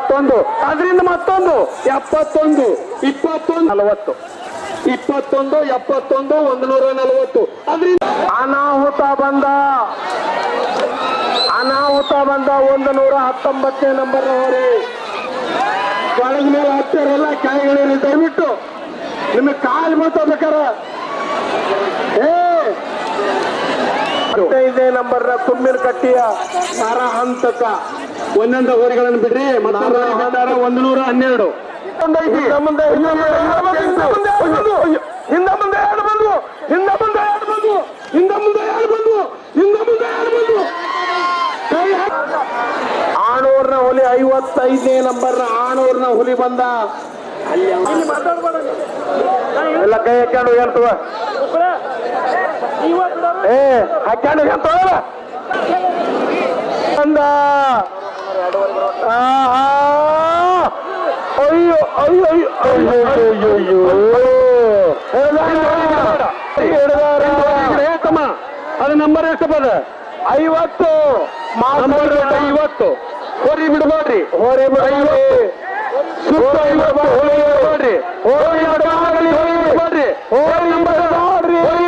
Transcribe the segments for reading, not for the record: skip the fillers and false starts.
21 ಅದರಿಂದ ಮತ್ತೊಂದು 71 21 40 21 71 140 ಅದರಿಂದ ಅನಾಹುತ ಬಂದ 119ನೇ ನಂಬರ್ ಹೋರಿ ಕೆಳಗ ಮೇಲೆ ಹತ್ತಿರಲ್ಲ ಕೆಳಗಡೆ ದಯವಿಟ್ಟು ನಿಮಗೆ ಕಾಲ್ ಮಾತಾಡ್ಬೇಕಾರ 15ನೇ ನಂಬರ್ ತುಂಬಿನ ಕಟ್ಟಿಯ ಸಾರ ಹಂತಕ ಒಂದೊಂದು ಹೋರಿಗಳನ್ನು ಬಿಡ್ರಿ ಮತ್ತೊಂದು 112 ಆಣೂರ್ನ ಹುಲಿ 55ನೇ ನಂಬರ್ ಆಣೂರ್ನ ಹುಲಿ ಬಂದ ಎಲ್ಲ ಕೈ ಹಾಕ್ಕೊಂಡು ಹೇಳ್ತವ ಹಾಕ್ಕೊಂಡು ಹೇಳ್ತವ ಬಂದ ಅಯ್ಯೋ ಅಯ್ಯೋ ಅಯ್ಯೋ ತಮ್ಮ ಅದು ನಂಬರ್ ಎಷ್ಟು ಬದ 50 50 ಹೋರಿ ಬಿಡ್ಬೇಡ್ರಿ ಹೋರಿ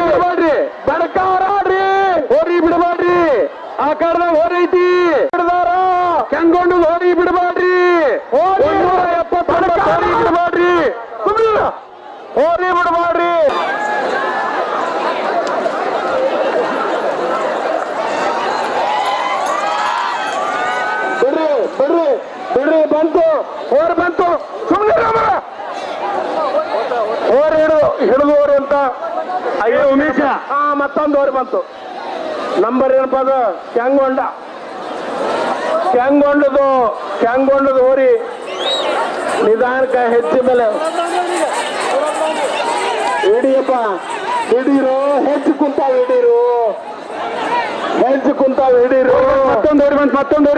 ಬಿಡ್ಬೇಡ್ರಿ ಬಡಕಾರಾಡ್ರಿ ಹೋರಿ ಬಿಡಬೇಡ್ರಿ ಆ ಕಾರಣ ಹೋರೈತಿ ಹಿಡ್ದಾರ ಕೆಂಗೊಂಡು ಹೋರಿ ಬಿಡಬೇಡ್ರಿ 170 ಹೋರಿ ಬಿಡಬೇಡ್ರಿ ಹೋರಿ ಬಿಡಬೇಡ್ರಿ ಬಿಡ್ರಿ ಬಿಡ್ರಿ ಬಂತು ಹೋರ್ ಬಂತು ಸುಮ್ಮನೆ ಹೋರ್ ಹಿಡಿದು ಹೋರಿ ಅಂತ ಅಯ್ಯೋ ಉಮೇಶ ಮತ್ತೊಂದು ಹೋರಿ ಬಂತು ನಂಬರ್ ಏನಪ್ಪ ಅದು ಕ್ಯಾಂಗೊಂಡದು ಹೋರಿ ನಿಧಾನಕ ಹೆಚ್ಚಿ ಮೇಲೆ ಹಿಡಿಯಪ್ಪ ಹಿಡೀರು ಹೆಚ್ಚು ಕುಂತಾವ ಹಿಡೀರು ಮತ್ತೊಂದು ಹೋರಿ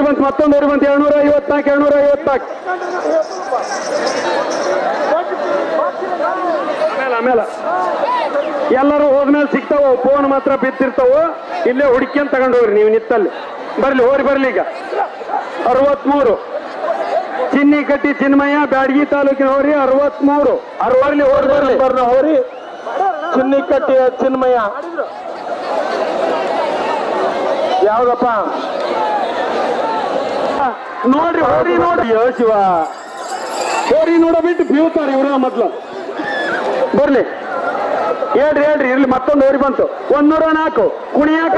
ಬಂತು 254 ಆಮೇಲೆ ಎಲ್ಲರೂ ಹೋದ್ಮೇಲೆ ಸಿಗ್ತಾವ ಫೋನ್ ಮಾತ್ರ ಬಿತ್ತಿರ್ತಾವ ಇಲ್ಲೇ ಹುಡುಕ್ಯಂತ ತಗೊಂಡು ಹೋಗ್ರಿ ನೀವು ನಿತ್ತಲ್ಲಿ ಬರ್ಲಿ ಈಗ 63 ಚಿನ್ನಿಕಟ್ಟಿ ಚಿನ್ಮಯ್ಯ ಬ್ಯಾಡಗಿ ತಾಲೂಕಿನ ಹೋರಿ 63 ಹೋರಿ ಚಿನ್ನಿಕಟ್ಟಿಯ ಚಿನ್ಮಯ್ಯ ಯಾವ್ದಪ್ಪ ನೋಡ್ರಿ ಹೋರಿ ನೋಡಿ ಶಿವ ಹೋರಿ ನೋಡಬಿಟ್ಟು ಬೀಳ್ತಾರೆ ಇವ್ರ ಮೊದ್ಲು ಬರ್ಲಿ ಹೇಳ್ರಿ ಇರ್ಲಿ ಮತ್ತೊಂದು ಹೋರಿ ಬಂತು 104 ಕುಣಿಯಾಕ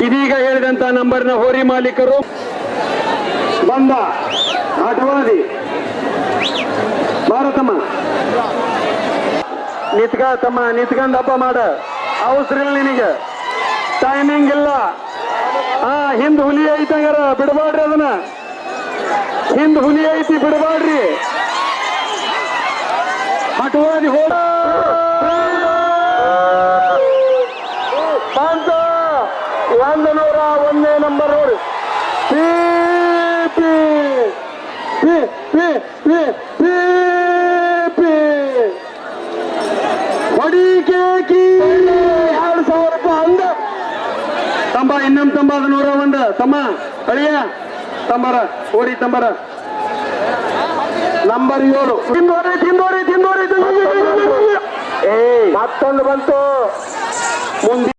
ಇದೀಗ ಹೇಳಿದಂತ ನಂಬರ್ನ ಹೋರಿ ಮಾಲೀಕರು ಬಂದ ಆಟವಾದಿ ಭಾರತಮ್ಮ ನಿತ್ಕೊಂಡ್ ಹಬ್ಬ ಮಾಡ ಅವಸರ ಇಲ್ಲ ನಿನಗೆ ಟೈಮಿಂಗ್ ಇಲ್ಲ ಹಿಂದ್ ಹುಲಿ ಐತಂಗಾರ ಬಿಡಬಾಡ್ರಿ ಅದನ್ನ ಹಿಂದ್ ಹುಲಿ ಐತಿ ಬಿಡಬಾಡ್ರಿ ಹಟವಾದಿ ಹೋದ 101ನೇ ನಂಬರ್ ನೋಡಿ ಹೊಡಿಕೇಕಿ 2000 ರೂಪಾಯಿ ಅಂದ ತಂಬ ಇನ್ನೊಂದು ತಂಬ 101 ತಮ್ಮ ಅಳಿಯ ತಂಬರ ಓಡಿ ತಂಬರ ನಂಬರ್ 7 ತಿಂದೋರಿ ಮತ್ತೊಂದು ಬಂತು ಮುಂದೆ